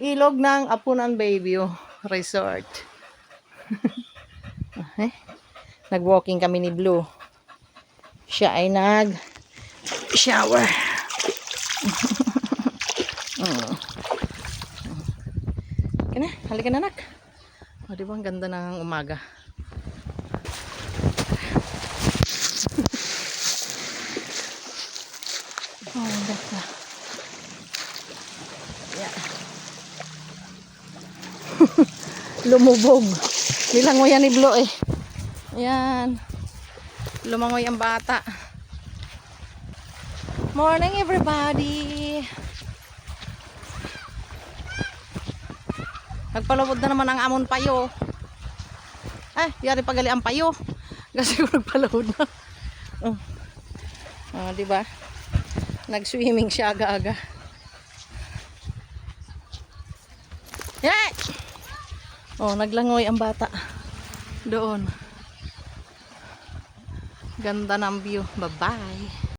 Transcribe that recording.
Ilog ng Apunan Bayview Resort. Okay. Nag-walking kami ni Blue. Siya ay nag-shower. Kaya na, halika na nak. O, diba ang ganda ng umaga. Oh, ang ganda. Yeah. Lumubog. Nilangoy yan ni Blue eh. Ayan. Lumangoy ang bata. Morning everybody. Nagpalubod na naman ang amon payo. Ay, yari pagali ang payo. Kasi ko nagpalubod na. Diba? Nag-swimming siya aga-aga. Yay! Oh, naglangoy ang bata. Doon. Ganda ng view. Bye-bye.